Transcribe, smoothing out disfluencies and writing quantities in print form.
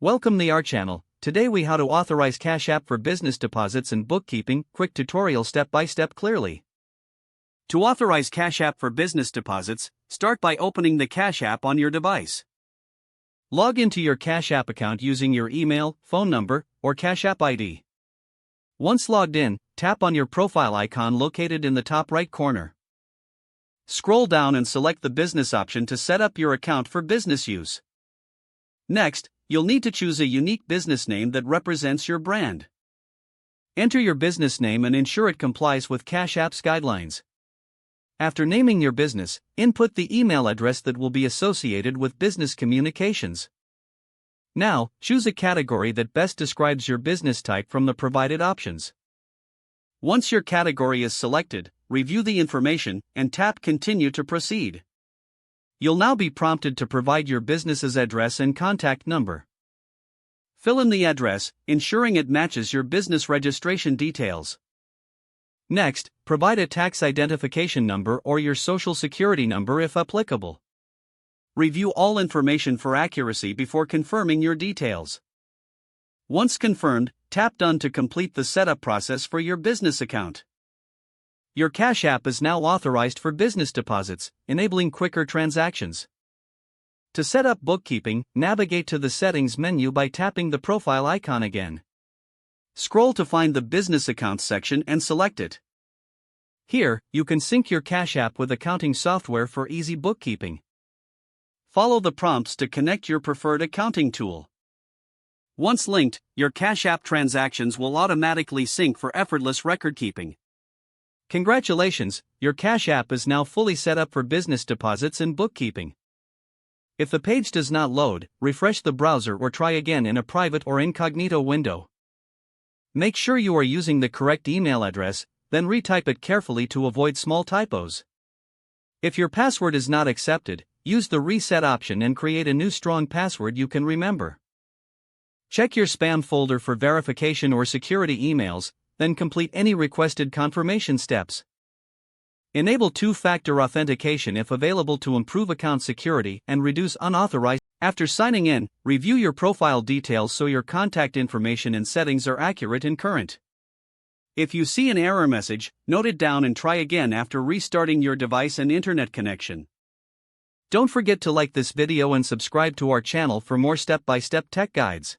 Welcome to our channel. Today we how to authorize Cash App for business deposits and bookkeeping. Quick tutorial step by step clearly. To authorize Cash App for business deposits, start by opening the Cash App on your device. Log into your Cash App account using your email, phone number, or Cash App ID. Once logged in, tap on your profile icon located in the top right corner. Scroll down and select the business option to set up your account for business use. Next, you'll need to choose a unique business name that represents your brand. Enter your business name and ensure it complies with Cash App's guidelines. After naming your business, input the email address that will be associated with business communications. Now, choose a category that best describes your business type from the provided options. Once your category is selected, review the information and tap Continue to proceed. You'll now be prompted to provide your business's address and contact number. Fill in the address, ensuring it matches your business registration details. Next, provide a tax identification number or your social security number if applicable. Review all information for accuracy before confirming your details. Once confirmed, tap Done to complete the setup process for your business account. Your Cash App is now authorized for business deposits, enabling quicker transactions. To set up bookkeeping, navigate to the Settings menu by tapping the profile icon again. Scroll to find the Business Accounts section and select it. Here, you can sync your Cash App with accounting software for easy bookkeeping. Follow the prompts to connect your preferred accounting tool. Once linked, your Cash App transactions will automatically sync for effortless record-keeping. Congratulations, your Cash App is now fully set up for business deposits and bookkeeping. If the page does not load, refresh the browser or try again in a private or incognito window. Make sure you are using the correct email address, then retype it carefully to avoid small typos. If your password is not accepted, use the reset option and create a new strong password you can remember. Check your spam folder for verification or security emails, then complete any requested confirmation steps. Enable two-factor authentication if available to improve account security and reduce unauthorized. After signing in, review your profile details so your contact information and settings are accurate and current. If you see an error message, note it down and try again after restarting your device and internet connection. Don't forget to like this video and subscribe to our channel for more step-by-step tech guides.